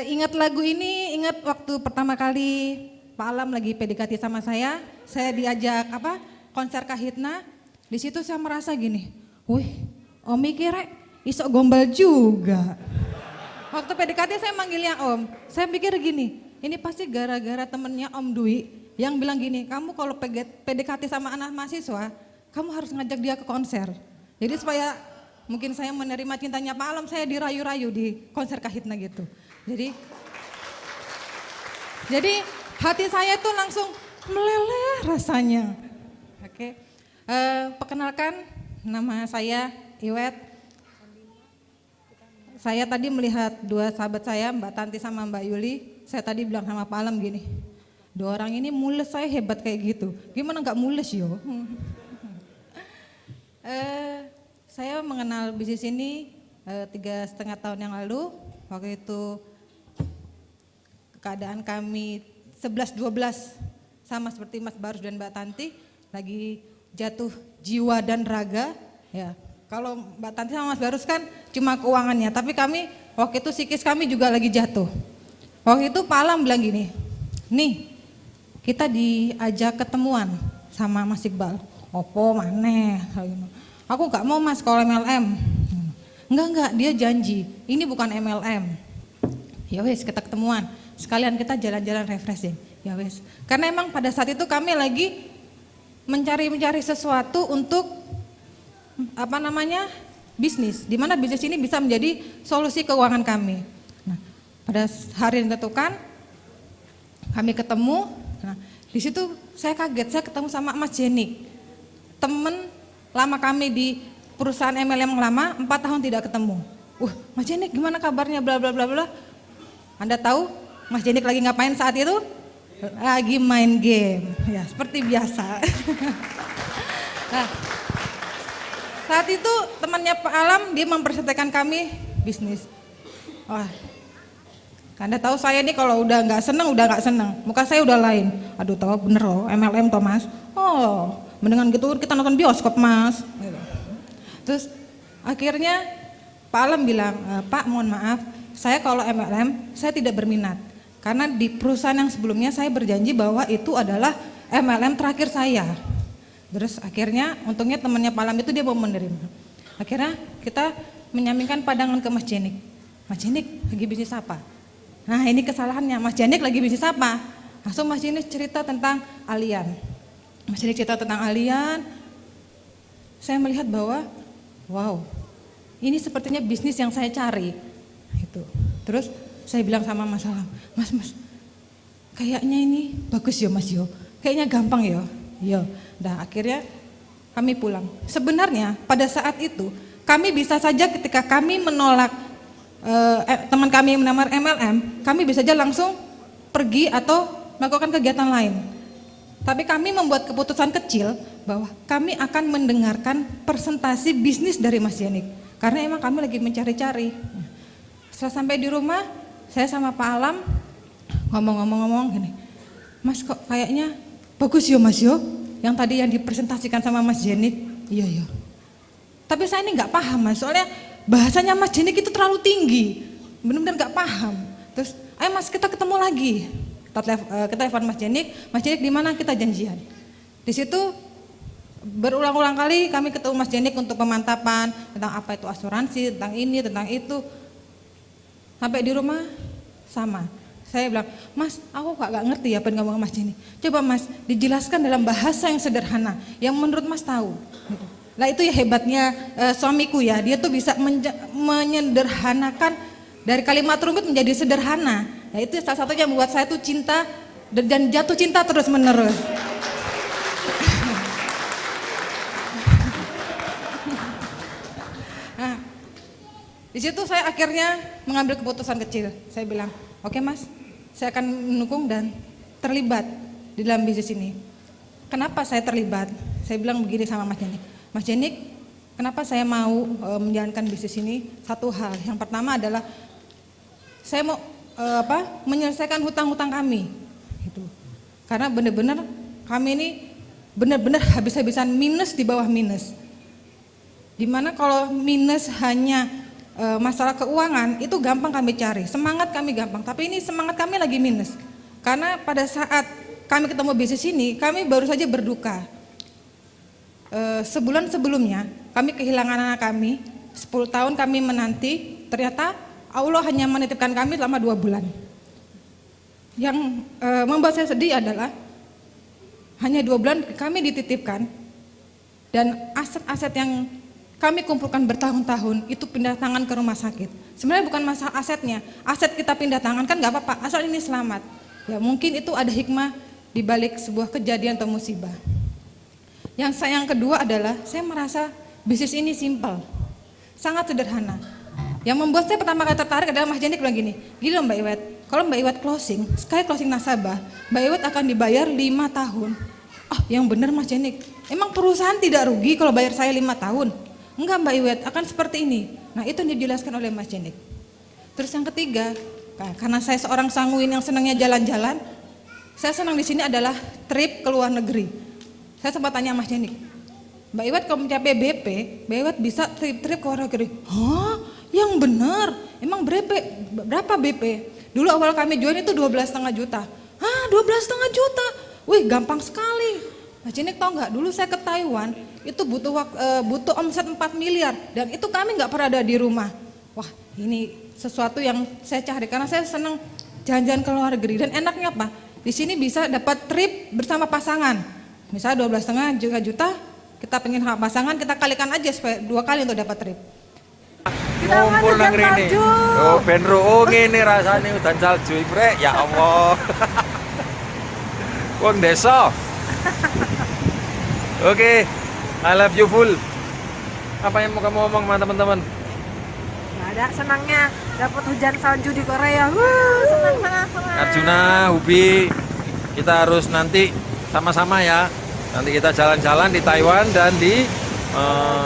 Ingat lagu ini, ingat waktu pertama kali Pak Alam lagi PDKT sama saya diajak konser Kahitna. Di situ saya merasa gini, wih, Om kira isok gombal juga. Waktu PDKT saya manggilnya Om, saya pikir gini, ini pasti gara-gara temennya Om Dwi yang bilang gini, kamu kalau PDKT sama anak mahasiswa, kamu harus ngajak dia ke konser. Jadi supaya mungkin saya menerima cintanya Pak Alam, saya dirayu-rayu di konser Kahitna gitu. Jadi hati saya tuh langsung meleleh rasanya. Oke, perkenalkan nama saya Iwet. Saya tadi melihat dua sahabat saya, Mbak Tanti sama Mbak Yuli. Saya tadi bilang sama Pak Alam gini, dua orang ini mules saya hebat kayak gitu. Gimana nggak mules yo? Saya mengenal bisnis ini 3,5 tahun yang lalu. Waktu itu keadaan kami 11-12 sama seperti Mas Barus dan Mbak Tanti, lagi jatuh jiwa dan raga. Ya, kalau Mbak Tanti sama Mas Barus kan cuma keuangannya, tapi kami waktu itu psikis kami juga lagi jatuh. Waktu itu Pak Alam bilang gini, nih kita diajak ketemuan sama Mas Iqbal. Opo maneh? Aku gak mau Mas kalau MLM. Enggak, dia janji, ini bukan MLM. Ya wes kita ketemuan, sekalian kita jalan-jalan refreshing. Ya wes, karena emang pada saat itu kami lagi mencari sesuatu untuk bisnis, di mana bisnis ini bisa menjadi solusi keuangan kami. Nah, pada hari yang ditentukan kami ketemu. Nah, di situ saya kaget, saya ketemu sama Mas Jenik, temen lama kami di perusahaan MLM lama, 4 tahun tidak ketemu. Mas Jenik gimana kabarnya, bla bla bla bla. Anda tahu Mas Jenik lagi ngapain saat itu? Lagi main game, ya seperti biasa. Nah, saat itu temannya Pak Alam dia mempersertakan kami bisnis. Wah, Anda tahu saya nih kalau udah nggak seneng, muka saya udah lain. Aduh tahu bener loh MLM toh Mas. Oh, mendingan gitu kita nonton bioskop Mas. Terus akhirnya Pak Alam bilang, Pak mohon maaf, saya kalau MLM saya tidak berminat. Karena di perusahaan yang sebelumnya saya berjanji bahwa itu adalah MLM terakhir saya. Terus akhirnya untungnya temannya Pak Alam itu dia mau menerima. Akhirnya kita menyampingkan pandangan ke Mas Jenik. Mas Jenik lagi bisnis apa? Nah ini kesalahannya, Mas Jenik lagi bisnis apa? Langsung Mas Jenik cerita tentang Allian. Mas Jenik cerita tentang Allian. Saya melihat bahwa wow, ini sepertinya bisnis yang saya cari. Itu. Terus saya bilang sama Mas Alam, Mas, kayaknya ini bagus ya Mas yo, kayaknya gampang ya. Iya. Nah akhirnya kami pulang. Sebenarnya pada saat itu kami bisa saja ketika kami menolak teman kami yang menamar MLM, kami bisa saja langsung pergi atau melakukan kegiatan lain. Tapi kami membuat keputusan kecil bahwa kami akan mendengarkan presentasi bisnis dari Mas Jenik. Karena emang kami lagi mencari-cari. Setelah sampai di rumah, saya sama Pak Alam ngomong gini, Mas kok kayaknya bagus yo Mas yo, yang tadi yang dipresentasikan sama Mas Jenik. Iya. Tapi saya ini nggak paham Mas, soalnya bahasanya Mas Jenik itu terlalu tinggi, benar-benar nggak paham. Terus, ayo Mas kita ketemu lagi. Kita telepon Mas Jenik di mana kita janjian. Di situ berulang-ulang kali kami ketemu Mas Jenik untuk pemantapan tentang apa itu asuransi, tentang ini, tentang itu. Sampai di rumah sama. Saya bilang, Mas, aku gak ngerti apa yang ngomong Mas Jenik. Coba Mas, dijelaskan dalam bahasa yang sederhana, yang menurut Mas tahu. Gitu. Nah itu ya hebatnya suamiku ya, dia tuh bisa menyederhanakan dari kalimat rumit menjadi sederhana. Nah itu salah satunya membuat saya tuh cinta dan jatuh cinta terus menerus. Nah, di situ saya akhirnya mengambil keputusan kecil. Saya bilang, oke Mas, saya akan mendukung dan terlibat di dalam bisnis ini. Kenapa saya terlibat? Saya bilang begini sama Mas Jenik. Mas Jenik, kenapa saya mau menjalankan bisnis ini? Satu hal, yang pertama adalah saya mau menyelesaikan hutang-hutang kami. Gitu. Karena benar-benar kami ini benar-benar habis-habisan minus di bawah minus. Dimana kalau minus hanya masalah keuangan itu gampang kami cari, semangat kami gampang, tapi ini semangat kami lagi minus. Karena pada saat kami ketemu bisnis ini, kami baru saja berduka. Sebulan sebelumnya kami kehilangan anak kami, 10 tahun kami menanti, ternyata Allah hanya menitipkan kami selama 2 bulan. Yang membuat saya sedih adalah hanya 2 bulan kami dititipkan, dan aset-aset yang kami kumpulkan bertahun-tahun itu pindah tangan ke rumah sakit. Sebenarnya bukan masalah asetnya, aset kita pindah tangan kan nggak apa-apa, asal ini selamat. Ya mungkin itu ada hikmah di balik sebuah kejadian atau musibah. Yang kedua adalah saya merasa bisnis ini simpel, sangat sederhana. Yang membuat saya pertama kali tertarik adalah Mas Jenik bilang gini loh Mbak Iwet, kalau Mbak Iwet closing, sekali closing nasabah, Mbak Iwet akan dibayar 5 tahun. Yang benar Mas Jenik, emang perusahaan tidak rugi kalau bayar saya 5 tahun? Enggak Mbak Iwet, akan seperti ini. Nah itu yang dijelaskan oleh Mas Jenik. Terus yang ketiga, karena saya seorang sanguin yang senangnya jalan-jalan, saya senang di sini adalah trip ke luar negeri. Saya sempat tanya Mas Jenik, Mbak Iwet kalau mencapai BP, Mbak Iwet bisa trip ke luar negeri. Hah? Yang benar? Emang berapa BP? Dulu awal kami join itu 12,5 juta. 12,5 juta? Wih gampang sekali. Mas Jenik tahu nggak? Dulu saya ke Taiwan itu butuh omset 4 miliar dan itu kami nggak pernah ada di rumah. Wah ini sesuatu yang saya cari karena saya senang jalan-jalan ke luar negeri, dan enaknya apa? Di sini bisa dapat trip bersama pasangan. Misalnya 12,5 juta, kita pengen pasangan, kita kalikan aja supaya 2 kali untuk dapat trip. Ngumpul nang rene. Benro ngene rasane udan salju ibrek, ya Allah. Wong desa. Oke, I love you full. Apa yang mau kamu ngomong sama teman-teman? Gak ada senangnya dapat hujan salju di Korea. Senang. Arjuna, Hubi, kita harus nanti sama-sama ya. Nanti kita jalan-jalan di Taiwan dan di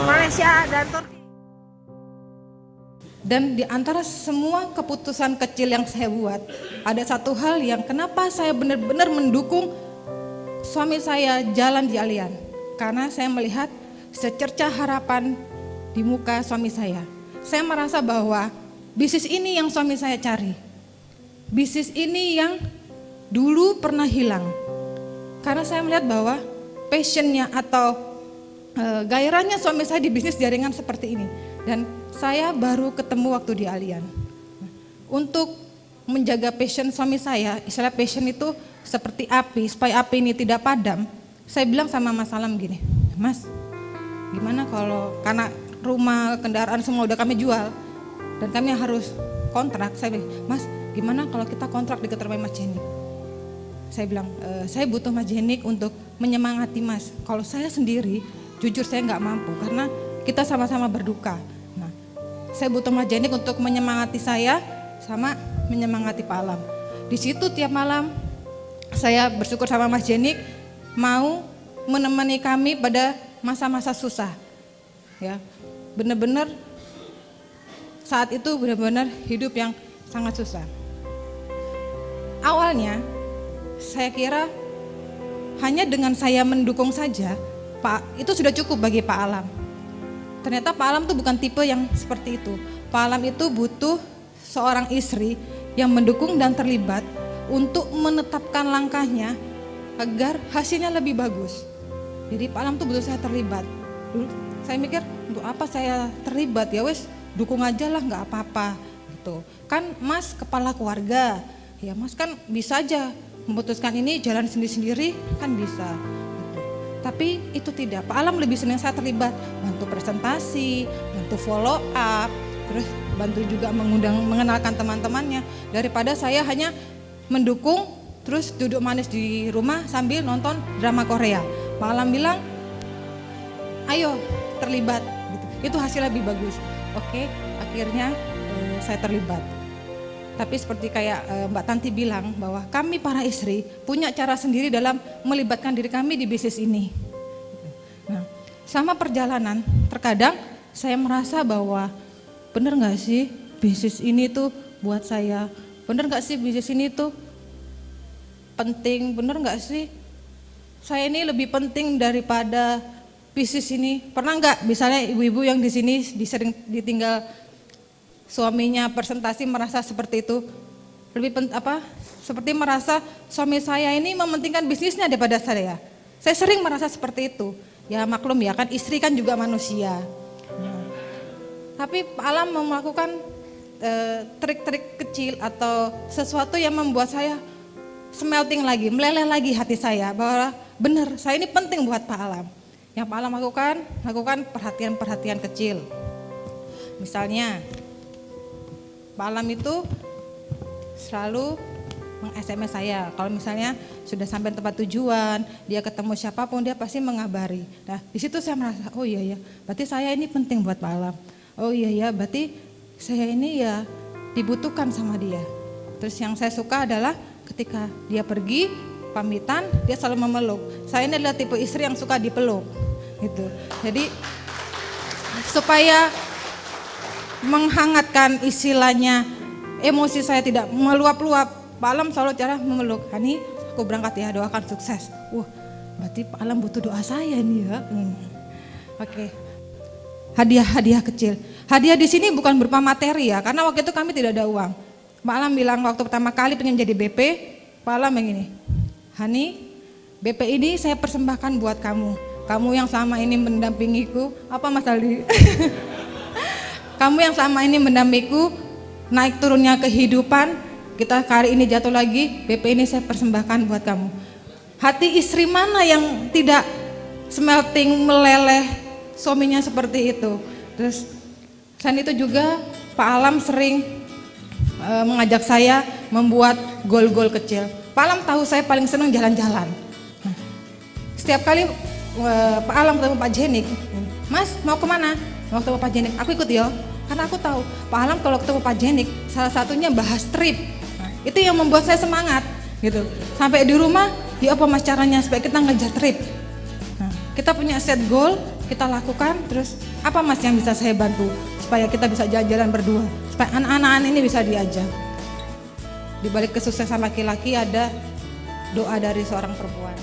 Malaysia dan Turki. Dan di antara semua keputusan kecil yang saya buat, ada satu hal yang kenapa saya benar-benar mendukung suami saya jalan di Allian. Karena saya melihat secercah harapan di muka suami saya. Saya merasa bahwa bisnis ini yang suami saya cari. Bisnis ini yang dulu pernah hilang. Karena saya melihat bahwa passionnya atau gairahnya suami saya di bisnis jaringan seperti ini. Dan saya baru ketemu waktu di Allian. Untuk menjaga passion suami saya, istilah passion itu seperti api, supaya api ini tidak padam. Saya bilang sama Mas Salam gini, Mas, gimana kalau karena rumah, kendaraan semua udah kami jual dan kami harus kontrak. Saya bilang, Mas, gimana kalau kita kontrak di rumah Mas Jenik? Saya bilang, saya butuh Mas Jenik untuk menyemangati Mas. Kalau saya sendiri, jujur saya nggak mampu karena kita sama-sama berduka. Nah, saya butuh Mas Jenik untuk menyemangati saya sama menyemangati Pak Alam. Di situ tiap malam saya bersyukur sama Mas Jenik mau menemani kami pada masa-masa susah. Ya, benar-benar saat itu benar-benar hidup yang sangat susah. Awalnya saya kira hanya dengan saya mendukung saja, Pak, itu sudah cukup bagi Pak Alam. Ternyata Pak Alam itu bukan tipe yang seperti itu. Pak Alam itu butuh seorang istri yang mendukung dan terlibat untuk menetapkan langkahnya agar hasilnya lebih bagus. Jadi Pak Alam tuh butuh saya terlibat. Dulu saya mikir, untuk apa saya terlibat? Ya wes, dukung aja lah, nggak apa-apa. Gitu. Kan Mas kepala keluarga, ya Mas kan bisa aja memutuskan ini jalan sendiri-sendiri, kan bisa. Gitu. Tapi itu tidak. Pak Alam lebih senang saya terlibat, bantu presentasi, bantu follow up, terus bantu juga mengenalkan teman-temannya, daripada saya hanya mendukung terus duduk manis di rumah sambil nonton drama Korea. Pak Alam bilang, ayo terlibat, gitu. Itu hasil lebih bagus. Oke, akhirnya saya terlibat. Tapi seperti kayak Mbak Tanti bilang bahwa kami para istri punya cara sendiri dalam melibatkan diri kami di bisnis ini. Nah, sama perjalanan terkadang saya merasa bahwa benar nggak sih bisnis ini tuh buat saya? Benar nggak sih bisnis ini tuh penting, bener nggak sih? Saya ini lebih penting daripada bisnis ini. Pernah nggak misalnya ibu-ibu yang di sini sering ditinggal suaminya presentasi merasa seperti itu, seperti merasa suami saya ini mementingkan bisnisnya daripada saya. Saya sering merasa seperti itu. Ya maklum ya kan, istri kan juga manusia. Tapi Pak Alam melakukan trik-trik kecil atau sesuatu yang membuat saya smelting lagi, meleleh lagi hati saya bahwa benar saya ini penting buat Pak Alam. Yang Pak Alam lakukan perhatian-perhatian kecil. Misalnya Pak Alam itu selalu meng-SMS saya. Kalau misalnya sudah sampai tempat tujuan, dia ketemu siapapun, dia pasti mengabari. Nah, di situ saya merasa, oh iya ya, berarti saya ini penting buat Pak Alam. Oh iya ya, berarti saya ini ya dibutuhkan sama dia. Terus yang saya suka adalah ketika dia pergi, pamitan, dia selalu memeluk. Saya ini adalah tipe istri yang suka dipeluk. Gitu. Jadi supaya menghangatkan istilahnya, emosi saya tidak meluap-luap, Pak Alam selalu cara memeluk. Hani, aku berangkat ya, doakan sukses. Wah, berarti Pak Alam butuh doa saya nih ya. Oke. Hadiah-hadiah kecil. Hadiah di sini bukan berupa materi ya, karena waktu itu kami tidak ada uang. Pak Alam bilang waktu pertama kali pengen jadi BP, Pak Alam yang ini. Hani, BP ini saya persembahkan buat kamu. Kamu yang selama ini mendampingiku, apa Mas Aldi? Kamu yang selama ini mendampingiku, naik turunnya kehidupan, kita hari ini jatuh lagi, BP ini saya persembahkan buat kamu. Hati istri mana yang tidak smelting, meleleh suaminya seperti itu. Terus selain itu juga Pak Alam sering mengajak saya membuat gol-gol kecil. Pak Alam tahu saya paling senang jalan-jalan. Setiap kali Pak Alam ketemu Pak Jenik, Mas mau kemana? Mau ketemu Pak Jenik, aku ikut ya. Karena aku tahu Pak Alam kalau ketemu Pak Jenik salah satunya bahas trip. Nah, itu yang membuat saya semangat gitu. Sampai di rumah, ya apa Mas caranya supaya kita ngejar trip. Nah, kita punya set goal, kita lakukan. Terus apa Mas yang bisa saya bantu supaya kita bisa jalan-jalan berdua, supaya anak-anak ini bisa diajak. Di balik kesuksesan laki-laki ada doa dari seorang perempuan.